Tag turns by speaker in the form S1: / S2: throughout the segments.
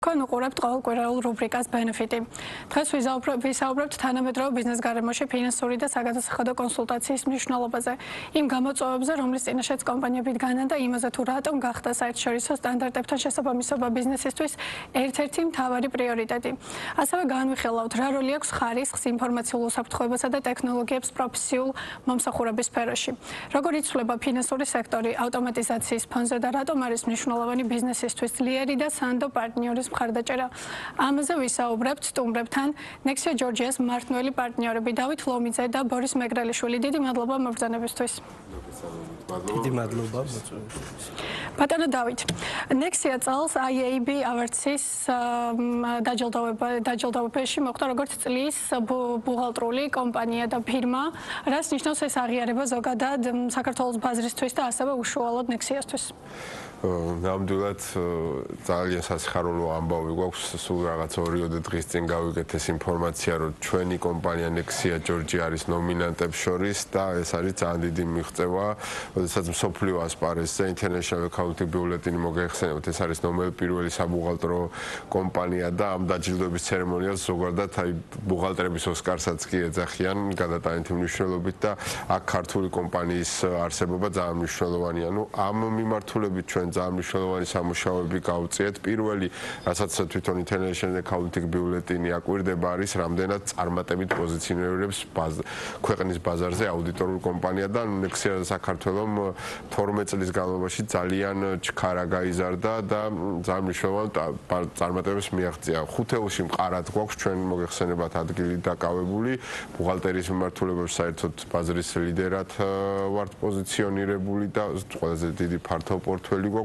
S1: Kon uqurbt ყოველკვირეულ რუბრიკას ბენეფიტი. დღეს ვისაუბრებთ თანამედროვე ბიზნეს გარემოში ფინანსური და საგადასახადო კონსულტაციის მნიშვნელობაზე, იმ გამოწვევებზე, რომლის წინაშეც კომპანიები დგანან და იმაზე თუ რატომ გახდა საერთაშორისო სტანდარტებთან შესაბამისობა ბიზნესისთვის ერთ-ერთი მთავარი პრიორიტეტი. ასევე განვიხილავთ, რა როლი აქვს ხარისხს ინფორმაციულ უსაფრთხოებასა და ტექნოლოგიებს პროფესიულ მომსახურების სფეროში. როგორ იცვლება ფინანსური სექტორი ავტომატიზაციის ფონზე და რატომ არის მნიშვნელოვანი ბიზნესისთვის ძლიერი და სანდო პარტნიორის მხარდაჭერა. ამაზე ვისაუბრებთ სტუმრებთან Nexia Georgia's მართლმელი პარტნიორები დავით ლომიძე და ბორის მეგრელიშვილი. დიდი მადლობა მობრძანებისთვის.
S2: დიდი მადლობა.
S1: ბატონო დავით, Nexia წელს IAB Awards-ის დაჯილდოებაში მოხვდა როგორც წლის ბუღალტრული კომპანია და ფირმა, რაც ნიშნავს ეს აღიარება ზოგადად საქართველოს ბაზრისთვის და ასევე უშუალოდ Nexia-სთვის.
S3: ნამდვილად ძალიან სასიხარულო ამბავი გვაქვს, სულ რაღაც 2-3 დღის წინ გავიგეთ ეს ინფორმაცია, რომ ჩვენი კომპანია Nexia Georgia არის ნომინანტებს შორის და ეს არის ძალიან დიდი მიღწევა, როდესაც მსოფლიო ასპარესზე International Accounting Bulletin მოგეხსენებთ, ეს არის ნომერ პირველი საბუღალტრო კომპანია და ამ დაჯილდოების ცერემონიალს ზოგადად აი ბუღალტრების ოსკარსაც კი ეძახიან გადატანითი მნიშვნელობით და აქ ქართული კომპანიის არსებობა ძალიან მნიშვნელოვანია. ნუ ამ მიმართულებით ჩვენ ძალიან მნიშვნელოვანი სამუშაოები გავწიეთ. პირველი, რასაც თვითონ International Accounting Bulletin აკვირდება, არის რამდენად წარმატებით პოზიციონირებს ქვეყნის ბაზარზე აუდიტორული კომპანია და Nexia საქართველოს 12 წლის განმავლობაში ძალიან ჩქარა გაიზარდა და ძალიან მნიშვნელოვან წარმატებებს მიაღწია. ხუთეულში მყარად გვაქვს ჩვენ მოგეხსენებათ ადგილი დაკავებული, ბუღალტერიის მიმართულებებს საერთოდ ბაზრის ლიდერად ვართ პოზიციონირებული და ყველაზე დიდი ფართო პორტფელი გვაქვს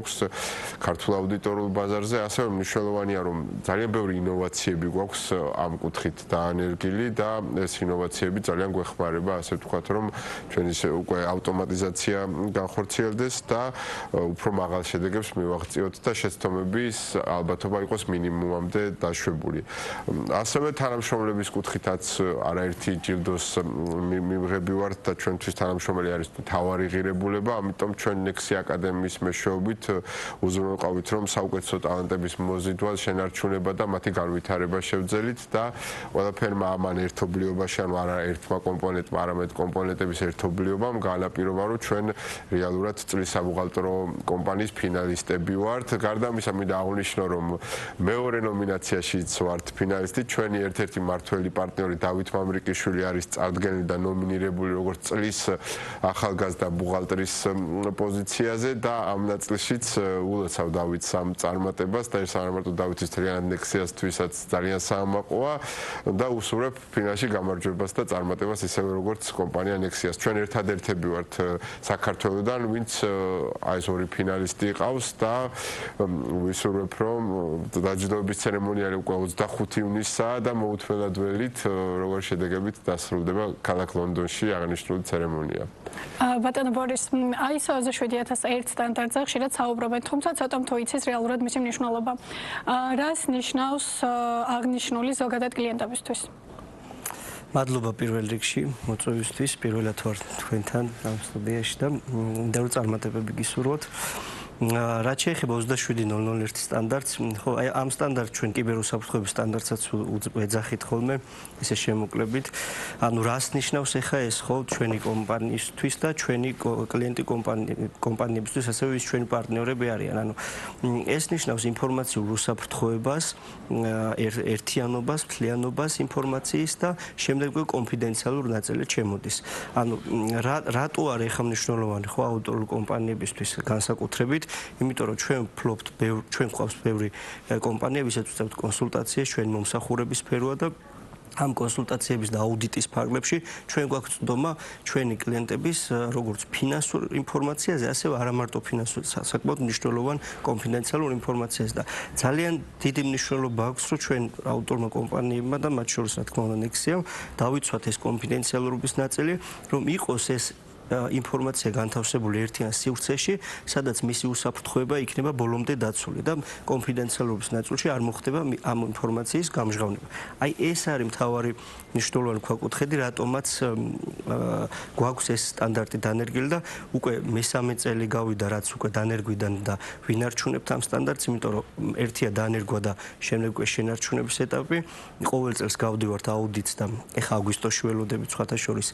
S3: ქართულ აუდიტორულ ბაზარზე, ასევე მნიშვნელოვანია, რომ ძალიან ბევრი ინოვაციები გვაქვს ამ კუთხით დაანერგილი და ეს ინოვაციები ძალიან გვეხმარება, ასე ვთქვათ, რომ ჩვენი უკვე ავტომატიზაცია განხორციელდეს და უფრო მაღალ შედეგებს მივაღწიოთ და შეცდომების ალბათობა იყოს მინიმუმამდე დაშვებული. ასევე თანამშრომლების კუთხითაც არაერთი ჯილდოს მიღები ვართ და ჩვენთვის თანამშრომელი არის მთავარი ღირებულება, ამიტომ ჩვენ Nexia აკადემიის მეშვეობით უზრუნველყავით, რომ საუკეთესო ტალანტების მოზიდვა, შენარჩუნება და მათი განვითარება შევძელით და ყველაფერმა ამან ერთობლიობაში, ანუ არა ერთმა კომპონენტმა, არამედ კომპონენტების ერთობლიობამ გაანაპირობა, რომ ჩვენ რეალურად წლის საბუღალტრო კომპანიის ფინალისტები ვართ. გარდა ამისა, მინდა აღვნიშნო, რომ მეორე ნომინაციაშიც ვართ ფინალისტი. ჩვენი ერთ-ერთი მმართველი პარტნიორი დავით მამრიკიშვილი არის წარდგენილი და ნომინირებული როგორც წლის ახალგაზრდა ბუღალტრის პოზიციაზე და ამ ნაწილშიც ულოცავ დავითს ამ წარმატებას და ეს არა მარტო დავითის თლიანად Nexia-სთვისაც ძალიან საამაყოა და უსურვებ ფინალში გამარჯვებას და წარმატებას ისევე როგორც კომპანია Nexia-ს. ჩვენ ერთადერთები ვართ საქართველოსდან, ვინც აი ეს ორი ფინალისტი იყავს და ვისურვებ, რომ დაჯილდოების ცერემონიალი უკვე 25 ივნისაა და მოუთმენად ველით, როგორ შედეგებით დასრულდება ქალაქ ლონდონში აღნიშნული ცერემონია.
S1: ბატონო ბორის, ISO 27001 სტანდარტზე ხშირად საუბრობენ, თუმცა ცოტა თუ იცის რეალურად მისი მნიშვნელობა. რას ნიშნავს აღნიშნული ზოგადად კლიენტებისთვის?
S2: მადლობა პირველ რიგში მოწვევისთვის, პირველად ვარ თქვენთან ამ სტუდიაში და მინდა რომ წარმატებები გისურვოთ. რაც შეეხება 27.001 სტანდარტს, ხო, აი ამ სტანდარტს ჩვენ კიბერუსაფრთხოების სტანდარტსაც ვეძახით ხოლმე, ესე შემოკლებით. ანუ რას ნიშნავს ახლა ეს, ხო, ჩვენი კომპანიისთვის და ჩვენი კლიენტი კომპანიებისთვის, ასევე ის ჩვენი პარტნიორები არიან. ანუ ეს ნიშნავს ინფორმაციულ უსაფრთხოებას, ერთიანობას, მთლიანობას ინფორმაციის და შემდეგ კონფიდენციალურ ნაწილად შემოდის. ანუ რატო არის ახლა მნიშვნელოვანი, ხო, აუდიტორული კომპანიებისთვის განსაკუთრებით? იმიტომ რომ ჩვენ გვყავს ბევრი კომპანია, ვისაც ვწევთ კონსულტაციას, ჩვენ მომსახურების სფეროა და ამ კონსულტაციების და აუდიტის ფარგლებში ჩვენ გვაქვს წვდომა ჩვენი კლიენტების როგორც ფინანსურ ინფორმაციაზე, ასევე არა მარტო ფინანსურ, საკმაოდ მნიშვნელოვან კონფიდენციალურ ინფორმაციაზე და ძალიან დიდი მნიშვნელობა აქვს, რომ ჩვენ აუდიტორმა კომპანიებმა და მათ შორის რა თქმა უნდა Nexia დავიცვათ ეს კონფიდენციალურობის ნაწილი, რომ იყოს ეს ინფორმაცია განთავსებული ერთიან სივრცეში, სადაც მისი უსაფრთხოება იქნება ბოლომდე დაცული და კონფიდენციალურობის ნაწილში არ მოხდება ამ ინფორმაციის გამჟღავნება. აი ეს არის მთავარი მნიშვნელოვანი ქვაკუთხედი, რატომაც გვაქვს ეს სტანდარტი დანერგილი და უკვე მესამე წელი გავიდა, რაც უკვე დანერგვიდან და ვინარჩუნებთ ამ სტანდარტს, იმიტომ რომ ერთია დანერგვა და შემდეგ უკვე შენარჩუნების ეტაპი. ყოველ წელს გავდივართ აუდიტს და ეხა აგვისტოში ველოდებით სხვათა შორის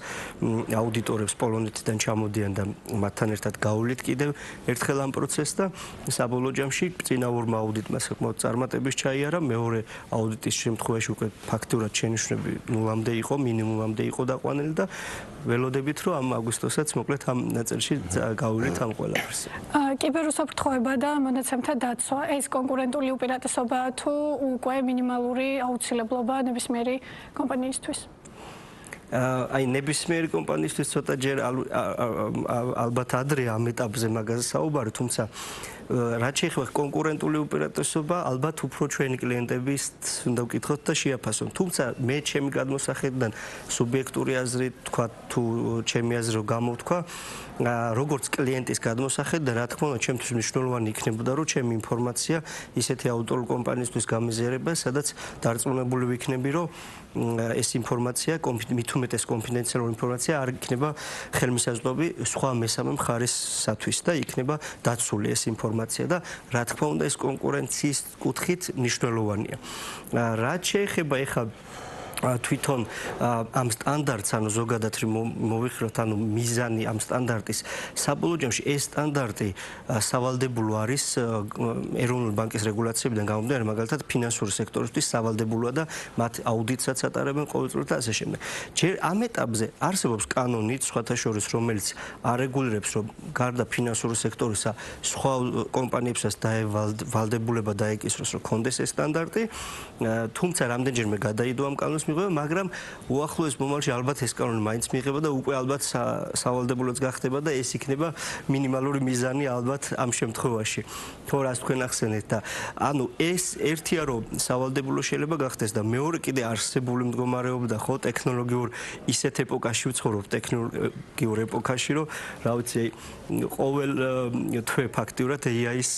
S2: აუდიტორებს პოლონეთიდან ჩამოდიან და მათთან ერთად გავვლით კიდევ ერთხელ ამ პროცესს და საბოლოო ჯამში წინა ორმა აუდიტმა საკმაოდ წარმატების ჩაიარა, მეორე აუდიტის შემთხვევაში უკვე ფაქტურად შენიშვნები ნულამდე იყო, მინიმუმამდე იყო დაყვანილი და ველოდებით რომ ამ აგვისტოსაც მოკლედ ამ ნაწილში გავვლით ამ ყველაფერს.
S1: კიბერუსაფრთხოება და მონაცემთა დაცვა ეს კონკურენტული უპირატესობა თუ უკვე მინიმალური აუცილებლობა ნებისმიერი კომპანიისთვის?
S2: აი ნებისმიერი კომპანიისთვის ცოტა ჯერ ალბათ ადრე ამ ეტაპზე მაგაზე საუბარი, თუმცა რაც შეეხება კონკურენტული უპირატესობა, ალბათ უფრო ჩვენი კლიენტების უნდა ვკითხოთ და შეაფასოთ. თუმცა მე ჩემი გადმოსახედიდან სუბიექტური აზრით თქვა თუ ჩემი აზრი რომ გამოვთქვა, როგორც კლიენტის გადმოსახედიდან, რა თქმა უნდა, ჩემთვის მნიშვნელოვანი იქნებოდა, რომ ჩემი ინფორმაცია ისეთი აუდიტორული კომპანიისთვის გამიზიარება, სადაც დარწმუნებული ვიქნები, რომ ეს ინფორმაცია, მით უმეტეს კონფიდენციალური ინფორმაცია არ იქნება ხელმისაწვდომი სხვა მესამე მხარესათვის და იქნება დაცული ეს ინფორმაცია და რა თქმა უნდა ეს კონკურენციის კუთხით მნიშვნელოვანია. რაც შეეხება ეხლა თვითონ ამ სტანდარტს, ანუ ზოგადად მოვიხსნათ, ანუ მიზანი ამ სტანდარტის საბოლოო ჯამში ეს სტანდარტი სავალდებულო არის ეროვნული ბანკის რეგულაციებიდან გამომდინარე, მაგალითად ფინანსური სექტორისთვის სავალდებულოა და მათ აუდიტსაც ატარებენ ყოველწლიურად და ასე შემდეგ. ჯერ ამ ეტაპზე არსებობს კანონით, სხვათა შორის, რომელიც არეგულირებს, რომ გარდა ფინანსური სექტორისა სხვა კომპანიებსაც დაევალდებულება დაეკისროს, რომ კონდეს ეს სტანდარტი, თუმცა რამდენჯერმე გადაიდო ამ კანონს მაგრამ უახლოეს მომავალში ალბათ ეს კანონი მაინც მიიღება და უკვე ალბათ სავალდებულოც გახდება და ეს იქნება მინიმალური მიზანი ალბათ ამ შემთხვევაში. ხო რას თქვენ ახსენეთ და ანუ ეს ერთია რომ სავალდებულო შეიძლება გახდეს და მეორე კიდე არსებული მდგომარეობა და ხო ტექნოლოგიურ ისეთ ეპოქაში ვცხოვრობ, ტექნოლოგიურ ეპოქაში, რომ რა ვიცი, ყოველ თვე ფაქტიურად AI-ის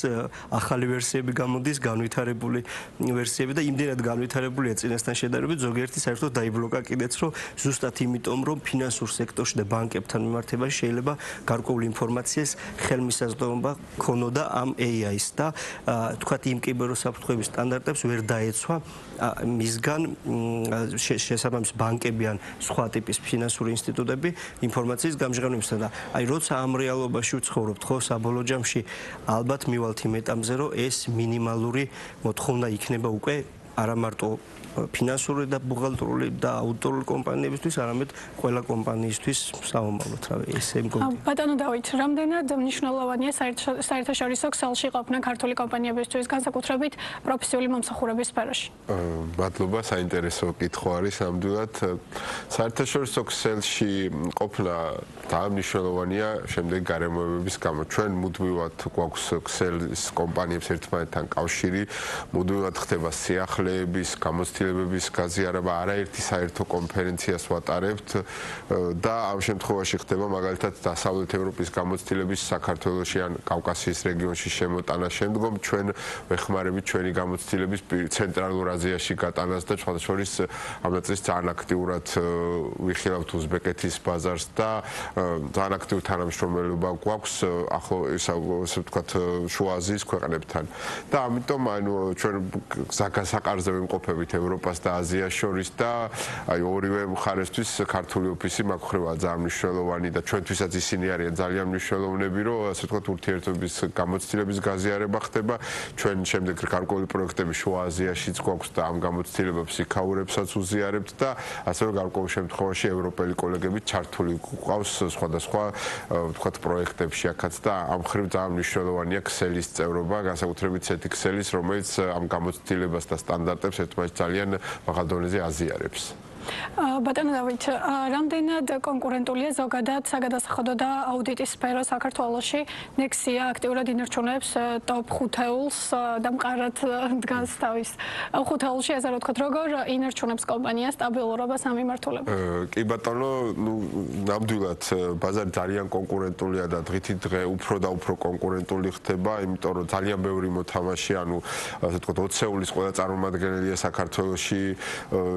S2: ახალი ვერსიები გამოდის, განვითარებული ვერსიები და იმდენად განვითარებულია წინასთან შედარებით, ზოგიერთი საერთოდ დაიბლოკა კიდეც, რომ ზუსტად იმიტომ, რომ ფინანსურ სექტორში და ბანკებთან მიმართებაში შეიძლება გარკვეული ინფორმაციის ხელმისაწვდომობა ქონოდა ამ AI-ს და თქვათ იმ კიბერუსაფრთხოების სტანდარტებს ვერ დაეცვა მისგან შესაბამის ბანკები ან სხვა ტიპის ფინანსური ინსტიტუტები ინფორმაციის გამჟღავნებისგან და აი როცა ამ რეალობაში ვცხოვრობთ, ხო, საბოლოო ჯამში ალბათ მივალთ იმ ეტაპზე, რომ ეს მინიმალური მოთხოვნა იქნება უკვე არა მარტო ფინანსური და ბუღალტერული და აუდიტორული კომპანიებისთვის, არამედ ყველა კომპანიისთვის სამომავლოდ, რავი, ესე მგონია.
S1: ბატონო დავით, რამდენად მნიშვნელოვანია საერთაშორისო ქსელში ყოფნა ქართული კომპანიებისთვის, განსაკუთრებით პროფესიული მომსახურების სფეროში?
S3: მადლობა, საინტერესო კითხვა არის ნამდვილად. საერთაშორისო ქსელში ყოფნა დაამნიშნელოვანია შემდეგ გარემოებების გამო. ჩვენ მუდმივად გვაქვს ქსელის კომპანიებს ერთმანეთთან კავშირი, მუდმივად ხდება სიახლეების, გამოცდილებების გაზიარება, არაერთი საერთო კონფერენციას ვატარებთ და ამ შემთხვევაში ხდება მაგალითად დასავლეთ ევროპის გამოცდილების საქართველოში ან კავკასიის რეგიონში შემოტანა შემდგომ ჩვენ ვეხმარებით ჩვენი გამოცდილების ცენტრალურ აზიაში გატანას და სხვათა შორის ამ ნაწილს ძალიან აქტიურად ვიხილავთ უზბეკეთის ბაზარს და ძალიან აქტიური თანამშრომლობა გვაქვს ახლა ესე ვთქვათ შუა აზიის ქვეყნებთან და ამიტომ ანუ ჩვენ საკარზე ვიმყოფებით ევროპას და აზიას შორის და აი ორივე მხარესთვის ქართული ოფისი მაგხრევა ძალიან მნიშვნელოვანი და ჩვენთვისაც ისინი არიან ძალიან მნიშვნელოვნები, რომ ასე ვთქვათ ურთიერთობის გამოცდილების გაზიარება ხდება. ჩვენ შემდეგ გარკვეული პროექტები შუა აზიაშიც გვაქვს და ამ გამოცდილებებს იქაურებსაც უზიარებთ და ასევე გარკვეულ შემთხვევაში ევროპელი კოლეგები ჩართული გვყავს სხვადასხვა ვთქვათ პროექტებში აქაც და ამ ხრივ ძალიან მნიშვნელოვანია ქსელის წევრობა, განსაკუთრებით ისეთი ქსელის, რომელიც ამ გამოცდილებას და სტანდარტებს ერთმანეთს ძალიან მაღალ დონეზე აზიარებს.
S1: ბატონო დავით, რამდენად კონკურენტულია ზოგადად საგადასახადო და აუდიტის სფერო საქართველოში? Nexia აქტიურად ინარჩუნებს ტოპ 5-ს და მყარად დგას თავის 5-ში, ასე რომ ვთქვათ, როგორ ინარჩუნებს კომპანია სტაბილურობას ამ მიმართულებით?
S3: კი ბატონო, ნამდვილად ბაზარი ძალიან კონკურენტულია და დღითი დღე უფრო და უფრო კონკურენტული ხდება, იმიტომ რომ ძალიან ბევრი მოთამაშე, ანუ ასე ვთქვათ, 20-ეულის ყველა წარმომადგენელია საქართველოში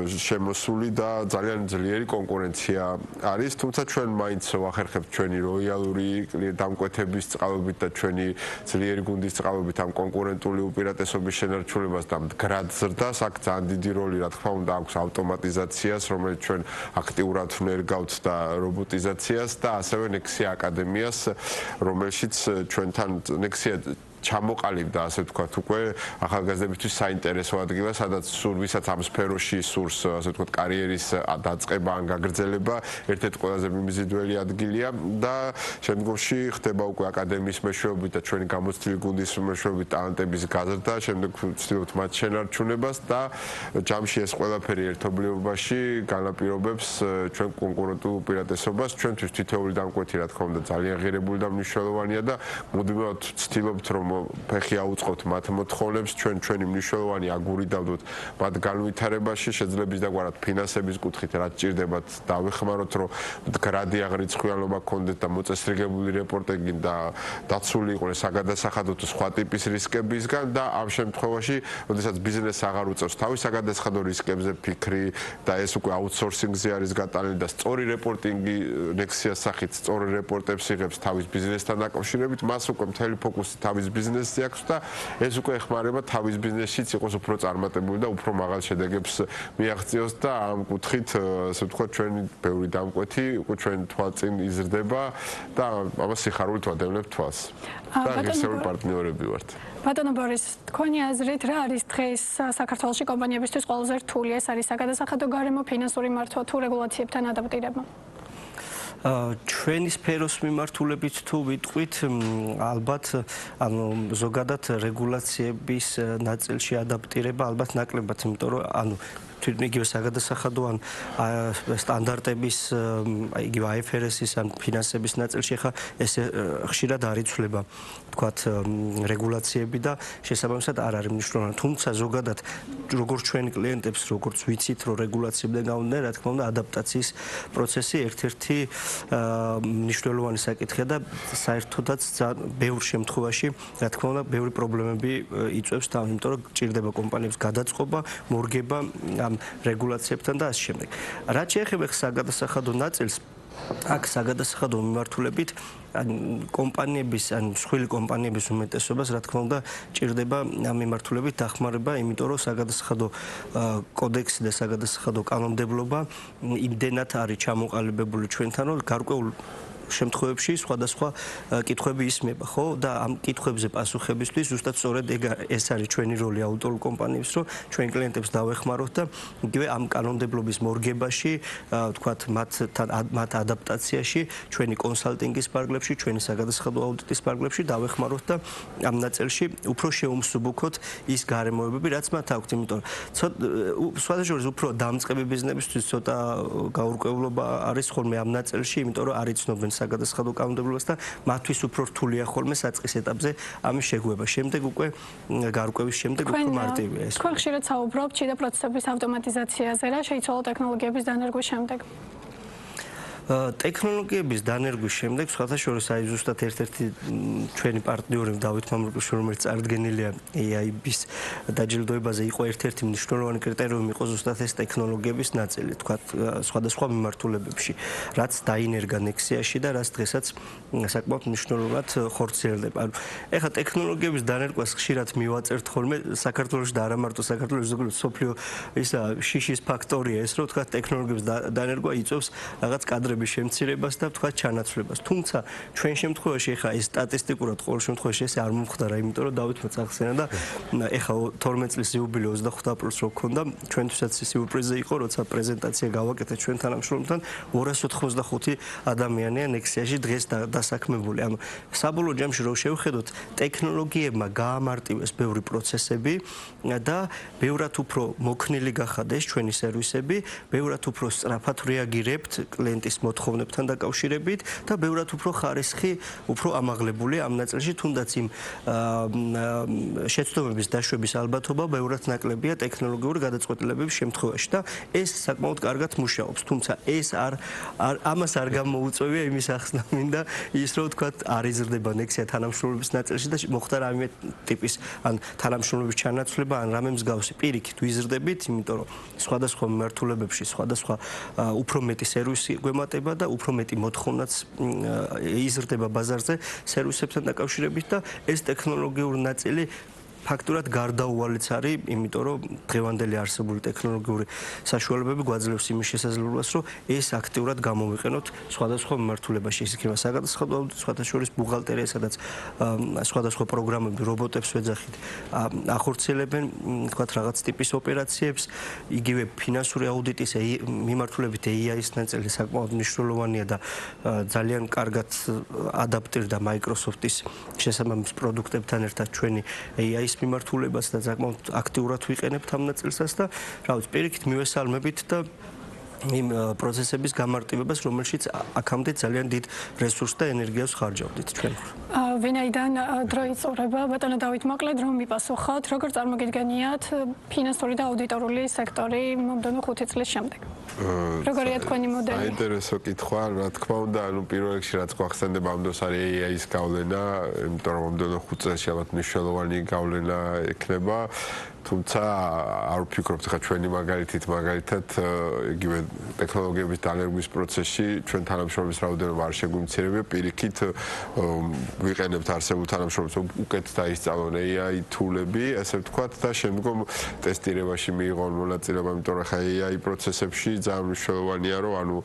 S3: შემოსული და ძალიან ძლიერი კონკურენცია არის, თუმცა ჩვენ მაინც ვახერხებთ ჩვენი როიალური დამკვეთების წყალობით და ჩვენი ძლიერი გუნდის წყალობით ამ კონკურენტული უპირატესობის შენარჩუნებას და მდგრად ზრდას. აქ ძალიან დიდი როლი, რა თქმა უნდა, აქვს ავტომატიზაციას, რომელიც ჩვენ აქტიურად ვნერგავთ და რობოტიზაციას და ასევე Nexia აკადემიას, რომელშიც ჩვენთან Nexia ჩამოყალიბდა, ასე ვთქვათ, უკვე ახალგაზრდებისთვის საინტერესო ადგილა, სადაც ვისაც ამ სფეროში სურს, ასე ვთქვათ, კარიერის დაწყება ან გაგრძელება, ერთ-ერთი ყველაზე მიმზიდველი ადგილია და შემდგომში ხდება უკვე აკადემიის მეშვეობით და ჩვენი გამოცდილი გუნდის მეშვეობით ტალანტების გაზრდა, შემდეგ ვცდილობთ მათ შენარჩუნებას და ჯამში ეს ყველაფერი ერთობლიობაში განაპირობებს ჩვენ კონკურენტულ უპირატესობას. ჩვენთვის თითოეული დამკვეთი, რა თქმა უნდა, ძალიან ღირებული და მნიშვნელოვანია და მუდმივად ვცდილობთ, რომ ფეხი აუწყოთ მათ მოთხოვნებს, ჩვენი მნიშვნელოვანი აგური დავდოთ მათ განვითარებაში, შეძლების დაგვარად ფინანსების კუთხით რაც ჭირდებათ დავეხმაროთ, რომ მდგრადი აღრიცხვიანობა გქონდეთ და მოწესრიგებული რეპორტინგი და დაცული იყვნენ საგადასახადო თუ სხვა ტიპის რისკებისგან და ამ შემთხვევაში, როდესაც ბიზნესს აღარ უწევს თავის საგადასახადო რისკებზე ფიქრი და ეს უკვე აუთსორსინგზე არის გატანილი და სწორი რეპორტინგი Nexia-ს სახით სწორი რეპორტებს იღებს თავის ბიზნესთან დაკავშირებით, მას უკვე მთელი ფოკუსი თავის ბიზნესზე აქვს და ეს უკვე ეხმარება თავის ბიზნესშიც იყოს უფრო წარმატებული და უფრო მაღალ შედეგებს მიაღწიოს და ამ კუთხით, ასე ვთქვათ, ჩვენი ბევრი დამკვეთი უკვე ჩვენ თვალწინ იზრდება და ამას სიხარულით ვადევნებთ თვალს. და ღირსეული პარტნიორები ვართ.
S1: ბატონო ბორის, თქვენი აზრით რა არის დღეს საქართველოში კომპანიებისთვის ყველაზე რთული? ეს არის საგადასახადო გარემო, ფინანსური მართვა თუ რეგულაციებთან ადაპტირება?
S2: ჩვენი სფეროს მიმართულებით თუ ვიტყვით, ალბათ ანუ ზოგადად რეგულაციების ნაწილში ადაპტირება ალბათ ნაკლებად, იმიტომ რომ ანუ თვითონ იგივე საგადასახადო ან სტანდარტების იგივე IFRS-ის ან ფინანსების ნაწილში ხა ეს ხშირად არ იცვლება, თქვათ, რეგულაციები და შესაბამისად არ არის მნიშვნელოვანი. თუმცა ზოგადად როგორც ჩვენი კლიენტებს, როგორც ვიცით, რომ რეგულაციებიდან გამომდინარე, რა თქმა უნდა, ადაპტაციის პროცესი ერთ-ერთი მნიშვნელოვანი საკითხია და საერთოდაც ბევრ შემთხვევაში, რა თქმა უნდა, ბევრი პრობლემები იწვევს და იმიტომ რომ ჭირდება კომპანიებს გადაწყობა, მორგება ამ რეგულაციებთან და ასე შემდეგ. რაც შეეხება საგადასახადო ნაწილს, აქ საგადასახადო მიმართულებით კომპანიების ან მსხვილი კომპანიების უმეტესობას, რა თქმა უნდა, ჭირდება ამ მიმართულებით დახმარება, იმიტომ რომ საგადასახადო კოდექსი და საგადასახადო კანონმდებლობა იმდენად არის ჩამოყალიბებული ჩვენთან, რომ გარკვეულ შემთხვევებში სხვადასხვა კითხვები ისმება, ხო? და ამ კითხვებზე პასუხებისთვის ზუსტად სწორედ ეს არის ჩვენი როლი აუდიტორულ კომპანიებს, რომ ჩვენ კლიენტებს დავეხმაროთ და იგივე ამ კანონმდებლობის მორგებაში, ვთქვათ, მათ ადაპტაციაში, ჩვენი კონსალტინგის პარკლებში, ჩვენი საგადასახადო აუდიტის პარკლებში დავეხმაროთ და ამ ნაწილში უფრო შეუმსუბუქოთ ის გარემოებები, რაც მათ აქვთ, იმიტომ რომ სხვადასხვა უფრო დამწყები ბიზნესისთვის ცოტა გაურკვევლობა არის ხოლმე ამ ნაწილში, იმიტომ რომ არ იცნობენ საგადასახადო კანონმდებლობას და მათთვის უფრო რთულია ხოლმე საწყის ეტაპზე ამის შეგვება. შემდეგ უკვე გარკვევის შემდეგ უფრო მარტივია ეს.
S1: თქვენ ხშირად საუბრობთ შიდა პროცესების ავტომატიზაციაზე, რა შეიცვალა ტექნოლოგიების დანერგვის შემდეგ?
S2: ტექნოლოგიების დანერგვის შემდეგ, სხვათაშორის აი ზუსტად ერთ-ერთი ჩვენი პარტნიორი დავით მამრიკუშვილი, რომელიც წარდგენილია AI-ის დაჯილდოებაზე, იყო ერთ-ერთი მნიშვნელოვანი კრიტერიუმი, იყო ზუსტად ეს ტექნოლოგიების ნაწილი, თქვათ, სხვადასხვა მიმართულებებში, რაც დაინერგა Nexia-ში და რაც დღესაც საკმაოდ მნიშვნელოვნად ხორციელდება. ეხლა ტექნოლოგიების დანერგვას ხშირად მივაწერთ ხოლმე საქართველოში და არა მარტო საქართველოში, ზოგადად მსოფლიო ისა შიშის ფაქტორია ეს, რომ თქვათ, ტექნოლოგიების დანერგვა იწვევს რაღაც კადრების მიმართულების შემცირებას და თქვა ჩანაცვლებას. თუმცა ჩვენ შემთხვევაში ეხა ეს სტატისტიკურად ყოველ შემთხვევაში ეს არ მომხდარა, იმიტომ რომ დავითმა წახსენა და ეხა 12 წლის იუბილე 25 აპრილს რო გქონდა, ჩვენთვისაც სიურპრიზი იყო, როცა პრეზენტაცია გავაკეთეთ ჩვენ თანამშრომლებთან 285 ადამიანია ნექსიაში დღეს დასაქმებული. ანუ საბოლოო ჯამში რო შევხედოთ, ტექნოლოგიებმა გაამარტივეს ბევრი პროცესები და ბევრად უფრო მოქნილი გახადეს ჩვენი სერვისები, ბევრად უფრო სწრაფად რეაგირებთ კლიენტის მოთხოვნებთან დაკავშირებით და ბევრად უფრო ხარისხი, უფრო ამაღლებული ამ ნაწილში, თუნდაც იმ შეცდომების დაშვების ალბათობა ბევრად ნაკლებია ტექნოლოგიური გადაწყვეტილებების შემთხვევაში და ეს საკმაოდ კარგად მუშაობს. თუმცა ეს ამას არ გამოუწევია იმის ახსნა მინდა ის რომ თქვა არ იზრდება ნექსია თანამშრომლობის ნაწილში და მოხდა რამე ტიპის ან თანამშრომლობის ჩანაცვლება ან რამე მსგავსი. პირიქით ვიზრდებით, იმიტომ რომ სხვადასხვა მიმართულებებში სხვადასხვა უფრო მეტი სერვისი გვემატება და უფრო მეტი მოთხოვნაც იზრდება ბაზარზე სერვისებთან დაკავშირებით და ეს ტექნოლოგიური ნაწილი ფაქტურად გარდაუვალიც არის, იმიტომ რომ დღევანდელი არსებული ტექნოლოგიური საშუალებები გვაძლევს იმის შესაძლებლობას, რომ ეს აქტიურად გამოვიყენოთ სხვადასხვა მიმართულებაში. ეს იქნება საგადასახადო აუდიტი, სხვათა შორის ბუღალტერია, სადაც სხვადასხვა პროგრამები რობოტებს ვეძახით ახორციელებენ, თქვათ რაღაც ტიპის ოპერაციებს, იგივე ფინანსური აუდიტის მიმართულებით AI-ის ნაწილი საკმაოდ მნიშვნელოვანია და ძალიან კარგად ადაპტირდა Microsoft-ის შესაბამის პროდუქტებთან ერთად ჩვენი AI-ის მიმართულებას და საკმაოდ აქტიურად ვიყენებთ ამ ნაწილსაც და რა ვიცი, პირიქით მივესალმებით და იმ პროცესების გამარტივებას, რომელშიც აქამდე ძალიან დიდ რესურსს და ენერგიას ხარჯავდით ჩვენ.
S1: ვინაიდან დრო იწურება, ბატონო დავით, მოკლედ რომ მიპასუხოთ, როგორ წარმოგიდგენიათ ფინანსური და აუდიტორული სექტორი მომდევნო 5 წლის შემდეგ? როგორია თქვენი მოდელი?
S3: საინტერესო კითხვა, რა თქმა უნდა, ანუ პირველ რიგში რაც გვახსენდება ამ დროს არის AI-ის გავლენა, იმიტომ რომ მომდევნო 5 წელში ალბათ მნიშვნელოვანი გავლენა ექნება. თუმცა არ ვფიქრობთ, ხა ჩვენი მაგალითად იგივე ტექნოლოგიების დალერგვის პროცესში ჩვენ თანამშრომლების რაოდენობა არ შეგვიმცირებია, პირიქით ვიყენებთ არსებულ თანამშრომლებს, უკეთ დაისწავლონ AI თულები, ასე ვთქვათ და შემდგომ ტესტირებაში მიიღონ მონაწილეობა, იმიტომ რომ ხა AI პროცესებში ძალიან მნიშვნელოვანია, რომ ანუ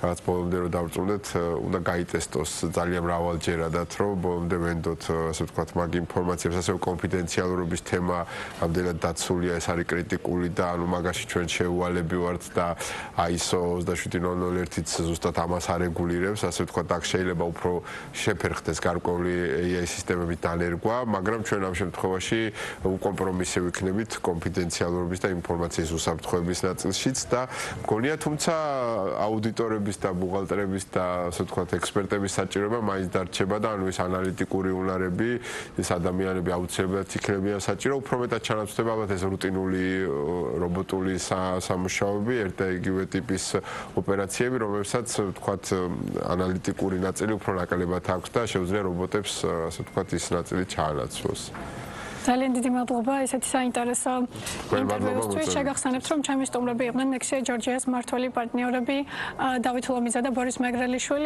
S3: რაღაც ბოლომდე რომ დავწუნდეთ, უნდა გაიტესტოს ძალიან მრავალჯერადად, რომ ბოლომდე ვენდოთ, ასე ვთქვათ, მაგ ინფორმაციებს, ასევე კონფიდენციალურობის თემა ამდენად დაცულია, ეს არის კრიტიკული და ანუ მაგაში ჩვენ შეუვალები ვართ და ISO 27001-იც ზუსტად ამას არეგულირებს, ასე ვთქვათ, აქ შეიძლება უფრო შეფერხდეს გარკვეული AI სისტემების დალერგვა, მაგრამ ჩვენ ამ შემთხვევაში უკომპრომისე ვიქნებით კონფიდენციალურობის და ინფორმაციის უსაფრთხოების ნაწილშიც და მგონია, თუმცა აუდიტორების და ბუღალტერების და ასე ვთქვათ, ექსპერტების საჭიროება მაინც დარჩება და ანუ ეს ანალიტიკური უნარები, ეს ადამიანები აუცილებლად იქნებიან საჭირო, უფრო მეტად ჩანაცვლება ალბათ ეს რუტინული რობოტული სამუშაოები, ერთ და იგივე ტიპის ოპერაციები, რომელსაც ვთქვათ, ანალიტიკური ნაწილი უფრო ნაკლებად აქვს და შეუძლია რობოტებს, ასე ვთქვათ, ის ნაწილი ჩაანაცვლოს.
S1: ძალიან დიდი მადლობა ესეთი საინტერესო ინტერვიუსთვის. შეგახსენებთ, რომ ჩემი სტუმრები იყვნენ ნექსია ჯორჯიას მმართველი პარტნიორები დავით ლომიძე და ბორის მეგრელიშვილი.